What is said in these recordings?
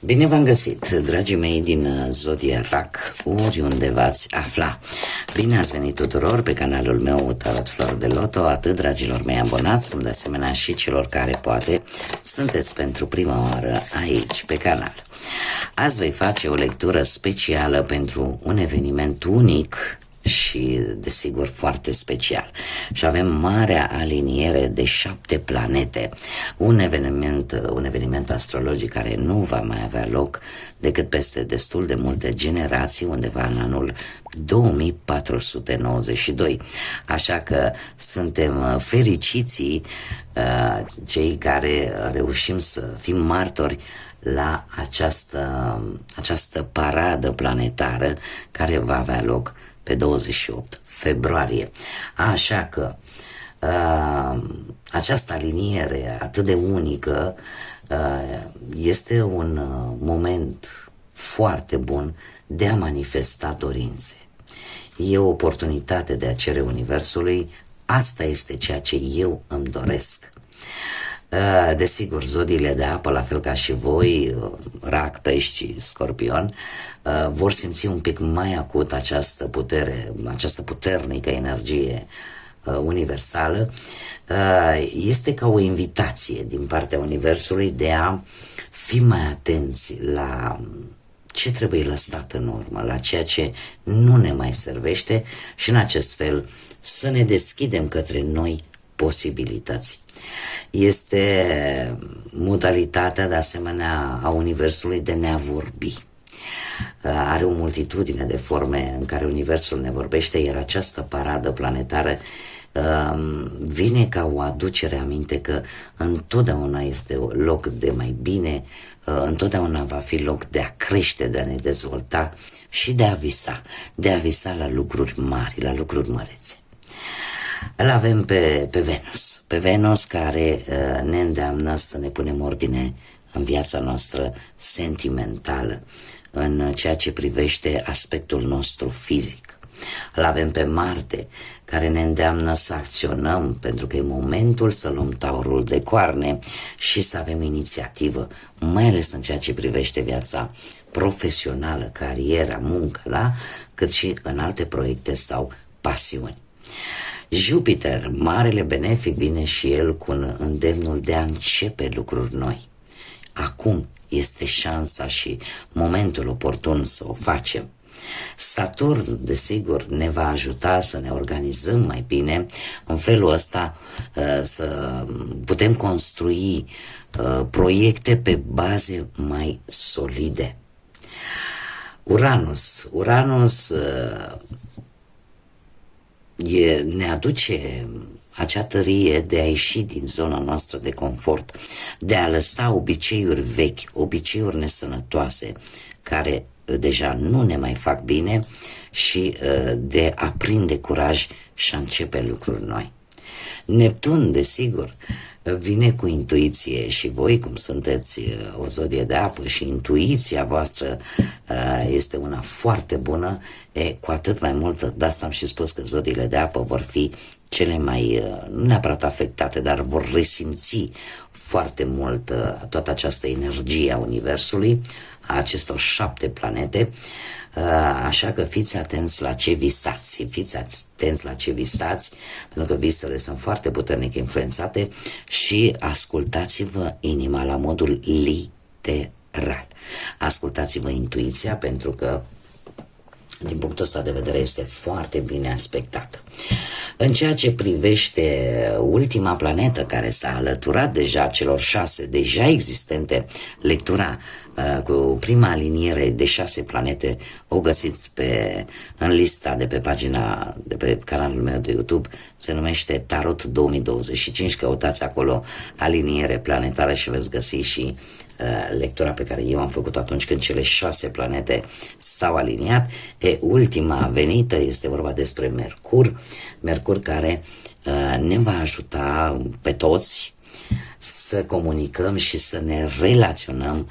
Bine v-am găsit, dragii mei din Zodie Rac, oriunde v-ați afla. Bine ați venit tuturor pe canalul meu Tarot Flori de Loto, atât dragilor mei abonați, cum de asemenea și celor care poate sunteți pentru prima oară aici pe canal. Azi voi face o lectură specială pentru un eveniment unic și desigur foarte special. Și avem marea aliniere de 7 planete, un eveniment astrologic care nu va mai avea loc decât peste destul de multe generații, undeva în anul 2492. Așa că suntem fericiții cei care reușim să fim martori la această paradă planetară care va avea loc pe 28 februarie. Așa că această aliniere atât de unică este un moment foarte bun de a manifesta dorințe. E o oportunitate de a cere Universului: asta este ceea ce eu îmi doresc. Desigur, zodiile de apă, la fel ca și voi, Rac, Pești, Scorpion, vor simți un pic mai acut această putere, această puternică energie universală. Este ca o invitație din partea Universului de a fi mai atenți la ce trebuie lăsat în urmă, la ceea ce nu ne mai servește și în acest fel să ne deschidem către noi posibilități. Este modalitatea de asemenea a Universului de ne-a vorbi. Are o multitudine de forme în care Universul ne vorbește, iar această paradă planetară vine ca o aducere aminte că întotdeauna este loc de mai bine, întotdeauna va fi loc de a crește, de a ne dezvolta și de a visa la lucruri mari, la lucruri mărețe. Îl avem pe Venus care ne îndeamnă să ne punem ordine în viața noastră sentimentală, în ceea ce privește aspectul nostru fizic. Îl avem pe Marte care ne îndeamnă să acționăm, pentru că e momentul să luăm taurul de coarne și să avem inițiativă, mai ales în ceea ce privește viața profesională, cariera, muncă, cât și în alte proiecte sau pasiuni. Jupiter, marele benefic, vine și el cu îndemnul de a începe lucruri noi. Acum este șansa și momentul oportun să o facem. Saturn, desigur, ne va ajuta să ne organizăm mai bine, în felul ăsta să putem construi proiecte pe baze mai solide. Uranus ne aduce acea tărie de a ieși din zona noastră de confort, de a lăsa obiceiuri vechi, obiceiuri nesănătoase, care deja nu ne mai fac bine și de a prinde curaj și a începe lucruri noi. Neptun, desigur, vine cu intuiție și voi, cum sunteți o zodie de apă și intuiția voastră este una foarte bună, cu atât mai mult, de asta am și spus că zodiile de apă vor fi cele mai, nu neapărat afectate, dar vor resimți foarte mult toată această energie a Universului, a acestor 7 planete, așa că fiți atenți la ce visați, pentru că visele sunt foarte puternic influențate și ascultați-vă inima la modul literal. Ascultați-vă intuiția, pentru că din punctul ăsta de vedere este foarte bine aspectată. În ceea ce privește ultima planetă care s-a alăturat deja celor 6 deja existente, lectura cu prima aliniere de 6 planete o găsiți în lista de pe pagina, de pe canalul meu de YouTube, se numește Tarot 2025, căutați acolo aliniere planetară și veți găsi și lectura pe care eu am făcut atunci când cele 6 planete s-au aliniat. Ultima venită este vorba despre Mercur care ne va ajuta pe toți să comunicăm și să ne relaționăm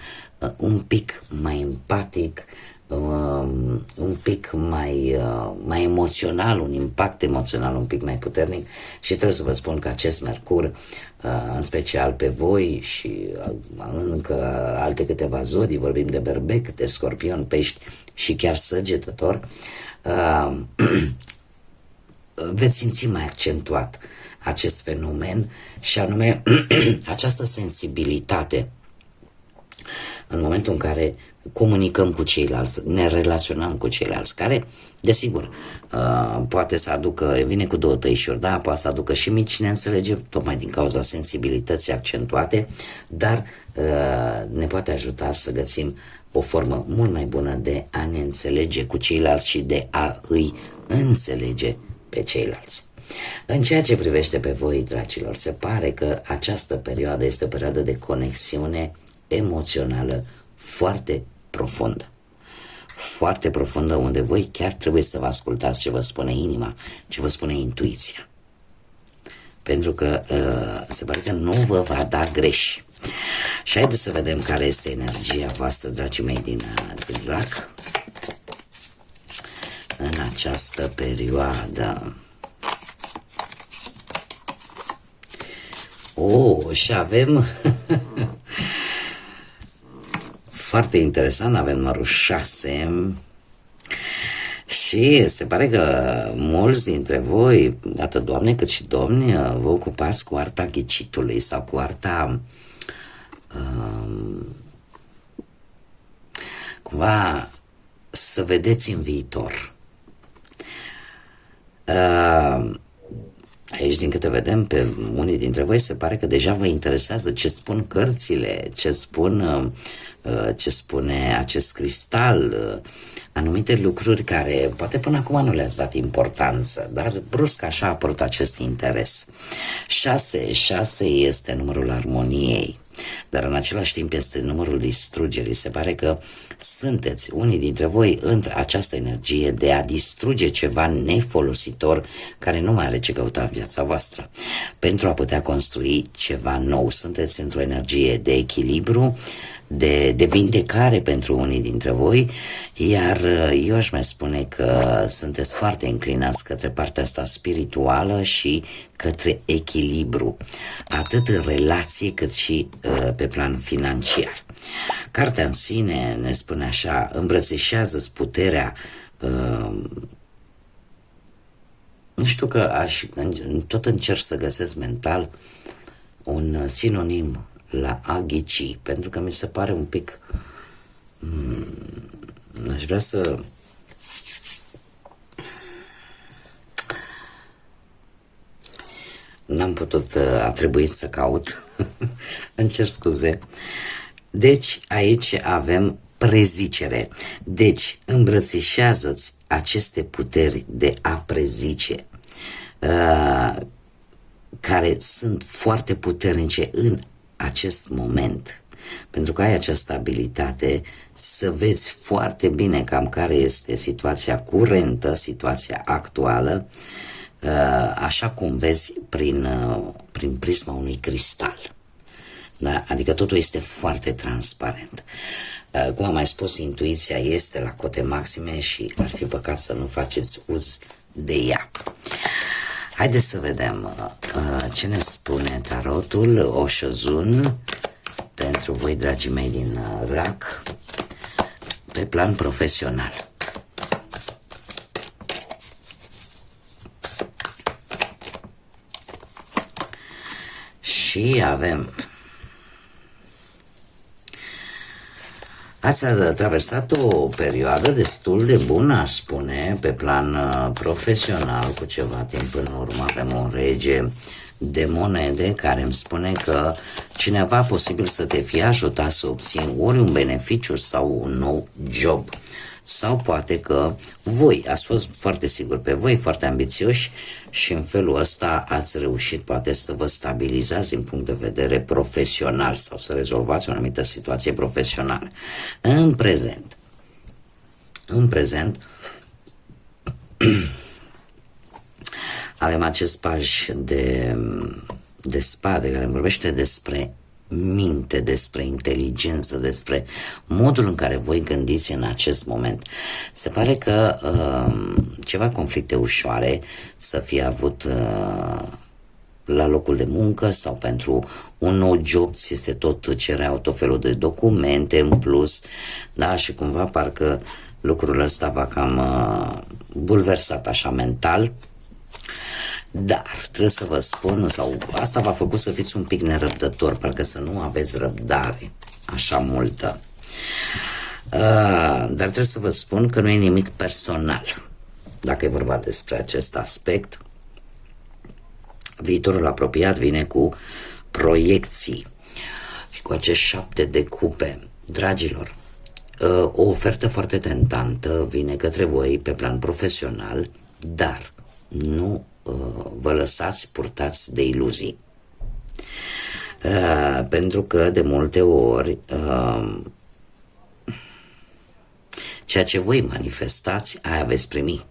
un pic mai empatic, un pic mai emoțional, un impact emoțional un pic mai puternic și trebuie să vă spun că acest Mercur, în special pe voi și încă alte câteva zodii, vorbim de Berbec, de Scorpion, Pești și chiar Săgetător, veți simți mai accentuat acest fenomen și anume această sensibilitate în momentul în care comunicăm cu ceilalți, ne relaționăm cu ceilalți, care, desigur, poate să aducă, vine cu două tăișuri, da, poate să aducă și mici neînțelegeri, tocmai din cauza sensibilității accentuate, dar ne poate ajuta să găsim o formă mult mai bună de a ne înțelege cu ceilalți și de a îi înțelege pe ceilalți. În ceea ce privește pe voi, dragilor, se pare că această perioadă este o perioadă de conexiune emoțională foarte profundă. Foarte profundă, unde voi chiar trebuie să vă ascultați ce vă spune inima, ce vă spune intuiția. Pentru că se pare că nu vă va da greș. Și haideți să vedem care este energia voastră, dragii mei, din RAC în această perioadă. Și avem foarte interesant, avem numărul 6 și se pare că mulți dintre voi, atât doamne cât și domni, vă ocupați cu arta ghicitului sau cu arta cumva să vedeți în viitor. Aici, din câte vedem, pe unii dintre voi se pare că deja vă interesează ce spun cărțile, ce spune acest cristal, anumite lucruri care poate până acum nu le-ați dat importanță, dar brusc așa a apărut acest interes. 6 este numărul armoniei, dar în același timp este numărul distrugerii. Se pare că sunteți unii dintre voi între această energie de a distruge ceva nefolositor care nu mai are ce căuta în viața voastră, pentru a putea construi ceva nou. Sunteți într-o energie de echilibru, de vindecare pentru unii dintre voi, iar eu aș mai spune că sunteți foarte înclinați către partea asta spirituală și către echilibru, atât în relație cât și pe plan financiar. Cartea în sine ne spune așa: îmbrățișează-ți puterea. Nu știu, că tot încerc să găsesc mental un sinonim la a ghici, pentru că mi se pare un pic aș vrea să n-am putut, a trebuit să caut îmi cer scuze. Deci aici avem prezicere. Deci îmbrățișează-ți aceste puteri de a prezice, care sunt foarte puternice în acest moment, pentru că ai această abilitate să vezi foarte bine cam care este situația curentă, situația actuală, așa cum vezi prin prisma unui cristal. Da? Adică totul este foarte transparent. Cum am mai spus, intuiția este la cote maxime și ar fi păcat să nu faceți uz de ea. Haideți să vedem ce ne spune tarotul Oșozun pentru voi, dragii mei, din RAC, pe plan profesional. Și avem: ați traversat o perioadă destul de bună, aș spune, pe plan profesional. Cu ceva timp în urmă avem un rege de monede care îmi spune că cineva posibil să te fie ajutat să obții ori un beneficiu sau un nou job. Sau poate că voi ați fost foarte siguri pe voi, foarte ambițioși și în felul ăsta ați reușit poate să vă stabilizați din punct de vedere profesional sau să rezolvați o anumită situație profesională. În prezent avem acest paj de spade care vorbește despre minte, despre inteligență, despre modul în care voi gândiți în acest moment. Se pare că ceva conflicte ușoare să fie avut la locul de muncă sau pentru un nou job ți se tot cereau tot felul de documente în plus, da, și cumva parcă lucrul ăsta va cam bulversat așa mental. Dar trebuie să vă spun, sau asta v-a făcut să fiți un pic nerăbdător, parcă să nu aveți răbdare așa multă. Dar trebuie să vă spun că nu e nimic personal. Dacă e vorba despre acest aspect, viitorul apropiat vine cu proiecții și cu acești 7 de cupe. Dragilor, o ofertă foarte tentantă vine către voi pe plan profesional, dar nu vă lăsați purtați de iluzii. Pentru că de multe ori ceea ce voi manifestați, aia veți primi.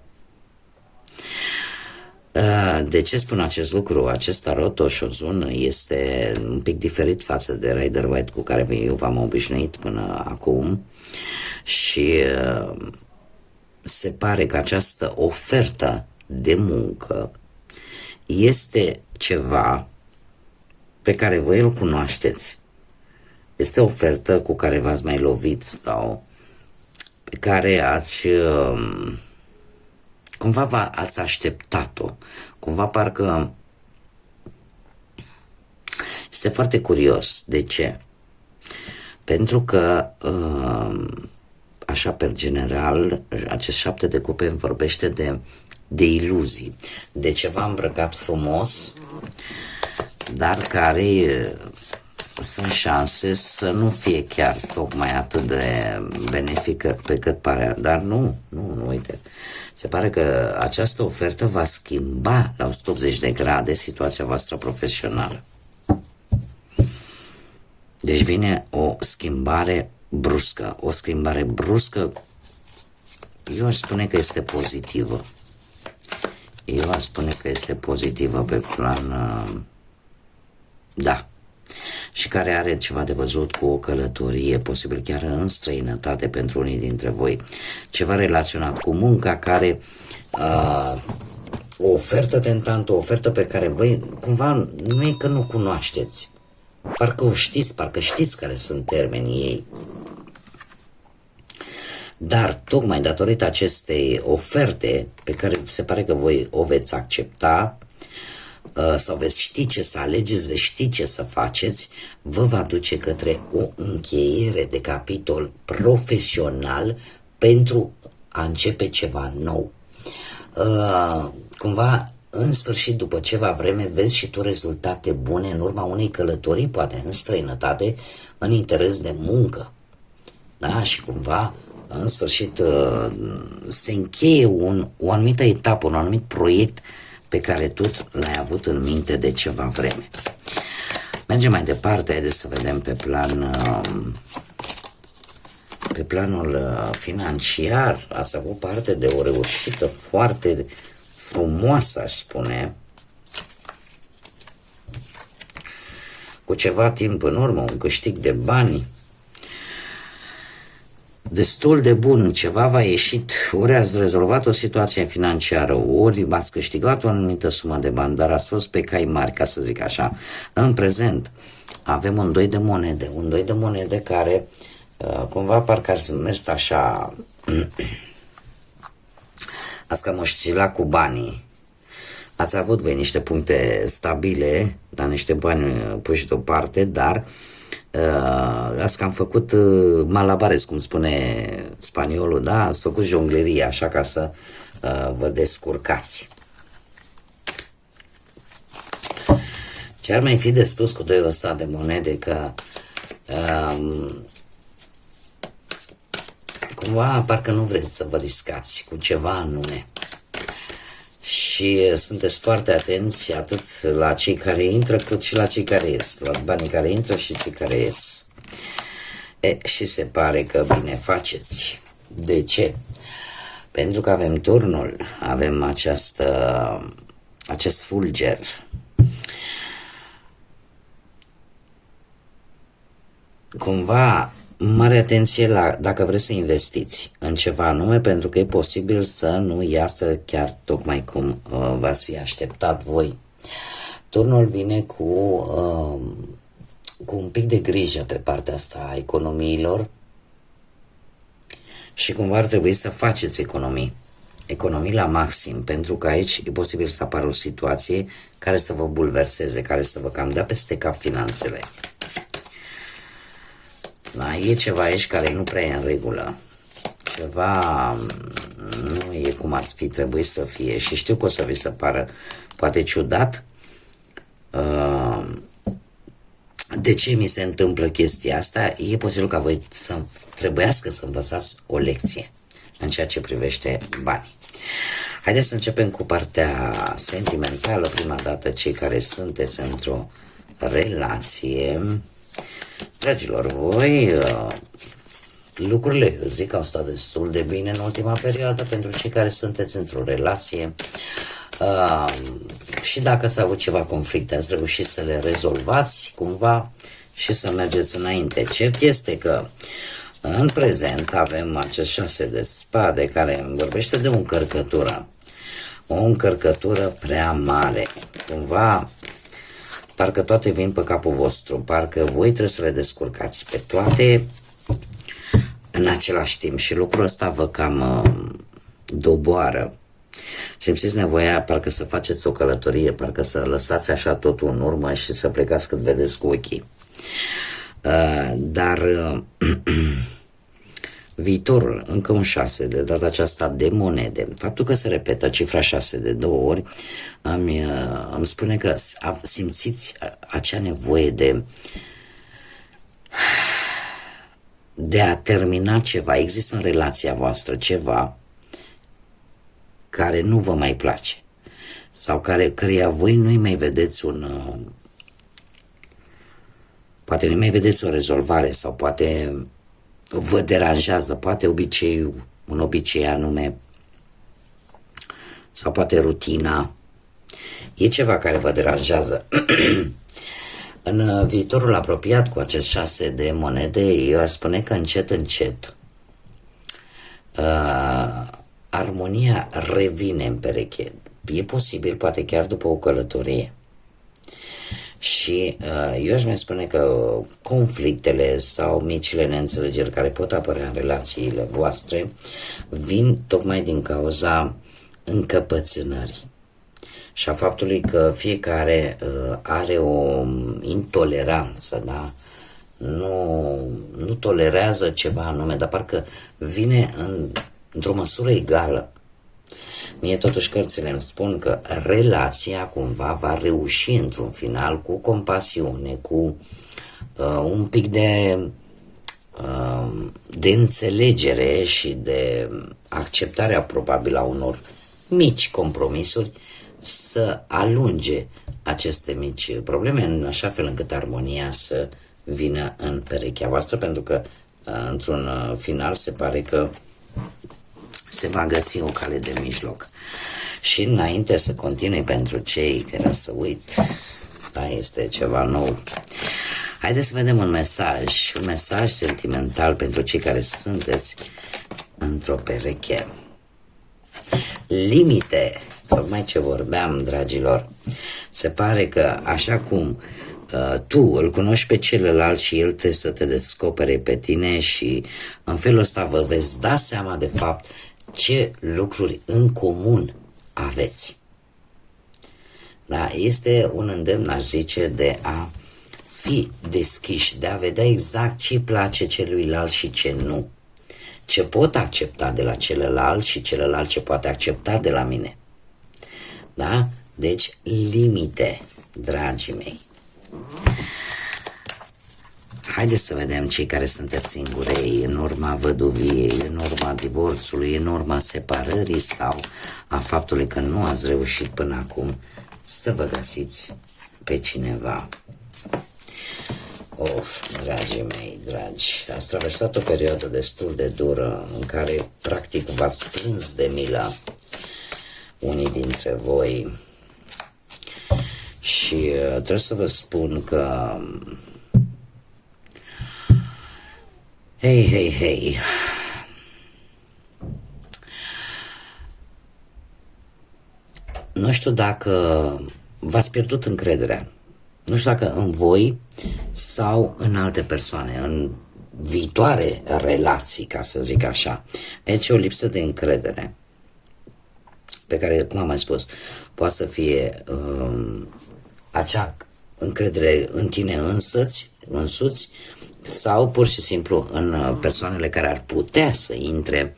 De ce spun acest lucru? Acest tarot Oshozun este un pic diferit față de Rider Waite cu care eu v-am obișnuit până acum și se pare că această ofertă de muncă este ceva pe care voi îl cunoașteți. Este o ofertă cu care v-ați mai lovit sau pe care ați cumva ați așteptat-o. Cumva parcă este foarte curios. De ce? Pentru că așa per general acest 7 de cupe îmi vorbește de iluzii, de ceva îmbrăcat frumos, dar care sunt șanse să nu fie chiar tocmai atât de benefică pe cât pare. Dar nu, uite. Se pare că această ofertă va schimba la 180 de grade situația voastră profesională. Deci vine o schimbare bruscă. O schimbare bruscă, eu aș spune că este pozitivă. Eu aș spune că este pozitivă pe plan... da. Și care are ceva de văzut cu o călătorie, posibil chiar în străinătate pentru unii dintre voi. Ceva relaționat cu munca, care o ofertă tentantă, o ofertă pe care voi cumva nu e că nu cunoașteți. Parcă o știți, parcă știți care sunt termenii ei. Dar tocmai datorită acestei oferte pe care se pare că voi o veți accepta, sau veți ști ce să alegeți, veți ști ce să faceți, vă va duce către o încheiere de capitol profesional pentru a începe ceva nou. Cumva, în sfârșit, după ceva vreme, vezi și tu rezultate bune în urma unei călătorii, poate în străinătate, în interes de muncă. Da? Și cumva, în sfârșit, se încheie o anumită etapă, un anumit proiect pe care tu l-ai avut în minte de ceva vreme. Mergem mai departe, haideți să vedem pe planul financiar. Ați avut parte de o reușită foarte frumoasă, aș spune, cu ceva timp în urmă, un câștig de bani destul de bun, ceva v-a ieșit, ori ați rezolvat o situație financiară, ori ați câștigat o anumită sumă de bani, dar ați fost pe cai mari, ca să zic așa. În prezent avem un 2 de monede care cumva parcă ați mers așa, ați cam oscilat cu banii. Ați avut voi niște puncte stabile, dar niște bani puși deoparte, dar ați cam făcut malabares, cum spune spaniolul, da? Ați făcut jonglerie, așa, ca să vă descurcați. Ce ar mai fi de spus cu 2 ăsta de monede? Că cumva parcă nu vreți să vă riscați cu ceva anume. Și sunteți foarte atenți atât la cei care intră cât și la cei care ies, la banii care intră și cei care ies. Și se pare că bine faceți. De ce? Pentru că avem turnul, avem acest fulger. cumva, mare atenție la dacă vreți să investiți în ceva anume, pentru că e posibil să nu iasă chiar tocmai cum v-ați fi așteptat voi. Turnul vine cu un pic de grijă pe partea asta a economiilor și cumva ar trebui să faceți economii la maxim, pentru că aici e posibil să apară o situație care să vă bulverseze, care să vă cam dea peste cap finanțele. Da, e ceva aici care nu prea e în regulă. Ceva nu e cum ar fi trebuit să fie și știu că o să vi se pară poate ciudat de ce mi se întâmplă chestia asta. E posibil ca voi să trebuiască să învățați o lecție în ceea ce privește banii. Haideți să începem cu partea sentimentală. Prima dată, cei care sunteți într-o relație. Dragilor, voi lucrurile, eu zic, au stat destul de bine în ultima perioadă pentru cei care sunteți într-o relație. Și dacă ați avut ceva conflicte, ați reușit să le rezolvați cumva și să mergeți înainte. Cert este că în prezent avem acest 6 de spade care vorbește de o încărcătură. O încărcătură prea mare. Cumva, parcă toate vin pe capul vostru, parcă voi trebuie să le descurcați pe toate în același timp și lucrul ăsta vă cam doboară. Simțiți nevoia parcă să faceți o călătorie, parcă să lăsați așa totul în urmă și să plecați cât vedeți cu ochii. Dar viitorul, încă un 6, de data aceasta de monede. Faptul că se repetă cifra 6 de 2 ori îmi spune că simțiți acea nevoie de a termina ceva. Există în relația voastră ceva care nu vă mai place sau căreia voi nu-i mai vedeți poate nu mai vedeți o rezolvare sau poate vă deranjează, poate un obicei anume sau poate rutina. E ceva care vă deranjează. În viitorul apropiat cu acest 6 de monede, eu aș spune că încet armonia revine în pereche. E posibil, poate chiar după o călătorie. Și eu aș mai spune că conflictele sau micile neînțelegeri care pot apărea în relațiile voastre vin tocmai din cauza încăpățânării și a faptului că fiecare are o intoleranță, da? Nu tolerează ceva anume, dar parcă vine într-o măsură egală. Mie totuși cărțile îmi spun că relația cumva va reuși într-un final cu compasiune, cu un pic de înțelegere și de acceptarea probabil a unor mici compromisuri să alunge aceste mici probleme în așa fel încât armonia să vină în perechea voastră, pentru că într-un final se pare că se va găsi o cale de mijloc. Și înainte să continui pentru cei care o să uit, da, este ceva nou. Haideți să vedem un mesaj sentimental pentru cei care sunteți într-o pereche. Limite, tocmai ce vorbeam, dragilor. Se pare că așa cum tu îl cunoști pe celălalt și el trebuie să te descopere pe tine și în felul ăsta vă veți da seama de fapt ce lucruri în comun aveți. Da? Este un îndemn, aș zice, de a fi deschiși, de a vedea exact ce place celuilalt și ce nu. Ce pot accepta de la celălalt și celălalt ce poate accepta de la mine. Da? Deci, limite, dragii mei. Haideți să vedem cei care sunteți singurei în urma văduviei, în urma divorțului, în urma separării sau a faptului că nu ați reușit până acum să vă găsiți pe cineva. Of, dragii mei, dragi, ați traversat o perioadă destul de dură în care practic v-ați plâns de milă unii dintre voi și trebuie să vă spun că Hei, hei, hei. Nu știu dacă v-ați pierdut încrederea. Nu știu dacă în voi sau în alte persoane, în viitoare relații, ca să zic așa. Aici e o lipsă de încredere pe care, cum am mai spus, poate să fie acea încredere în tine însuți sau pur și simplu în persoanele care ar putea să intre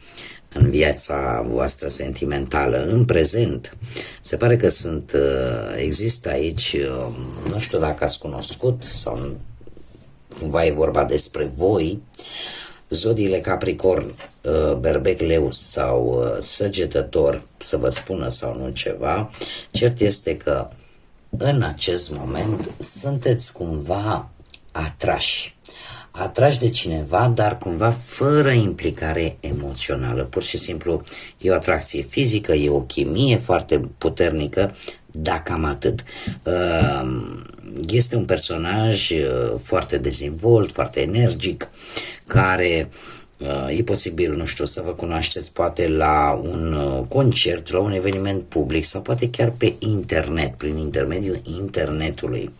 în viața voastră sentimentală, în prezent. Se pare că există aici, nu știu dacă ați cunoscut sau cumva e vorba despre voi, zodiile Capricorn, Berbec, Leu sau Săgetător, să vă spună sau nu ceva, cert este că în acest moment sunteți cumva atrași de cineva, dar cumva fără implicare emoțională. Pur și simplu e o atracție fizică, e o chimie foarte puternică, dar cam atât. Este un personaj foarte dezvolt, foarte energic, care e posibil, nu știu, să vă cunoașteți poate la un concert, la un eveniment public sau poate chiar pe internet, prin intermediul internetului.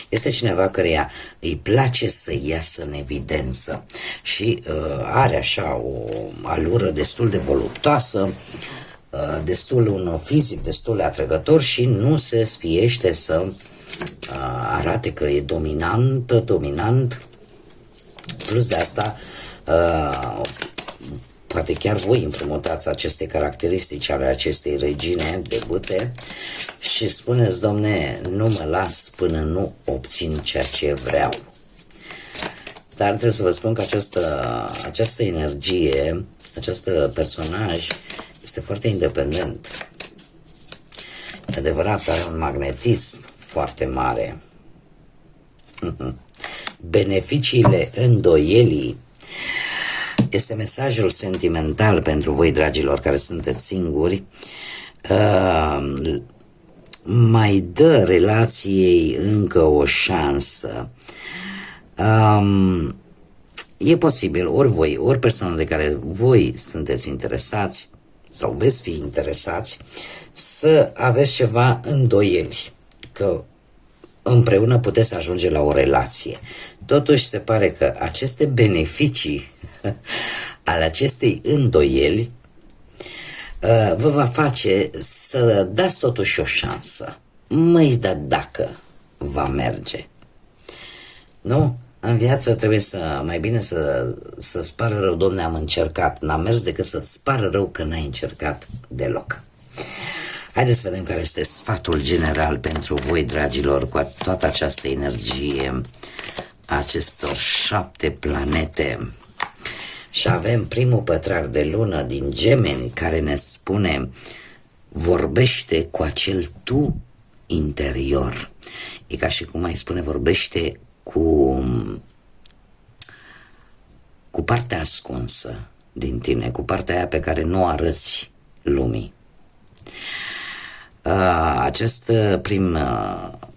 Este cineva care îi place să iasă în evidență și are așa o alură destul de voluptoasă, un fizic destul de atrăgător și nu se sfiește să arate că e dominant. Plus de asta, poate chiar voi împrumutați aceste caracteristici ale acestei regine de bâte și spuneți, domne, nu mă las până nu obțin ceea ce vreau. Dar trebuie să vă spun că această energie, acest personaj este foarte independent. E adevărat, are un magnetism foarte mare. Beneficiile îndoielii este mesajul sentimental pentru voi, dragilor, care sunteți singuri. Mai dă relației încă o șansă. E posibil, ori voi, ori persoana de care voi sunteți interesați sau veți fi interesați, să aveți ceva îndoieli că împreună puteți ajunge la o relație. Totuși se pare că aceste beneficii ale acestei îndoieli vă va face să dați totuși o șansă. Măi, dar dacă va merge. Nu? În viață trebuie mai bine să-ți pară rău, domne, am încercat. N-a mers decât să-ți pară rău că n-ai încercat deloc. Haideți să vedem care este sfatul general pentru voi, dragilor, cu toată această energie acestor 7 planete. Și avem primul pătrar de lună din Gemeni care ne spune: vorbește cu acel tu interior. E ca și cum ai spune, vorbește cu partea ascunsă din tine, cu partea aia pe care nu o arăți lumii. Acest prim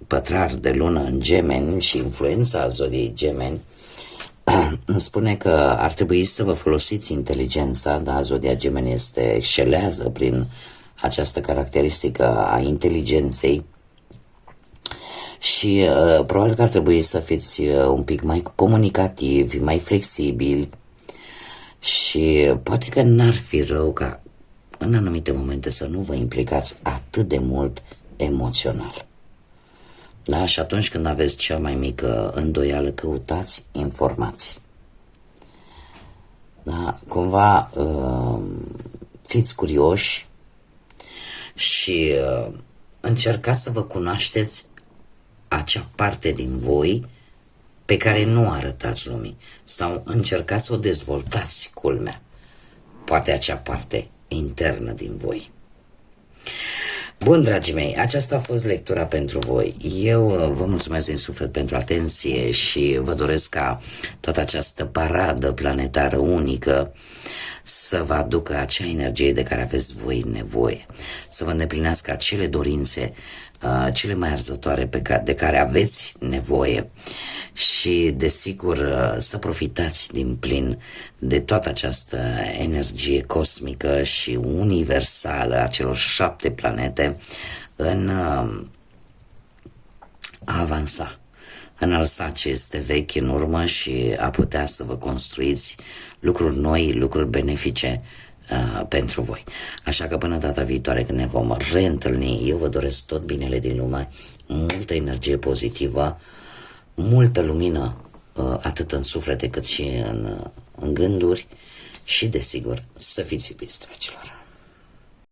pătrar de lună în Gemeni și influența zodiei Gemeni îmi spune că ar trebui să vă folosiți inteligența, da, zodia Gemeni excelează prin această caracteristică a inteligenței și probabil că ar trebui să fiți un pic mai comunicativi, mai flexibili și poate că n-ar fi rău ca în anumite momente să nu vă implicați atât de mult emoțional. Da? Și atunci când aveți cea mai mică îndoială, căutați informații. Da? Cumva fiți curioși și încercați să vă cunoașteți acea parte din voi pe care nu o arătați lumii sau încercați să o dezvoltați, culmea, poate acea parte internă din voi. Bun, dragii mei, aceasta a fost lectura pentru voi. Eu vă mulțumesc din suflet pentru atenție și vă doresc ca toată această paradă planetară unică să vă aducă acea energie de care aveți voi nevoie, să vă îndeplinească acele dorințe cele mai arzătoare de care aveți nevoie și, desigur, să profitați din plin de toată această energie cosmică și universală a celor 7 planete în a avansa, în a lăsa ce este vechi în urmă și a putea să vă construiți lucruri noi, lucruri benefice pentru voi. Așa că până data viitoare când ne vom reîntâlni, eu vă doresc tot binele din lume, multă energie pozitivă, multă lumină, atât în suflete cât și în gânduri și, desigur, să fiți iubiți, dragilor.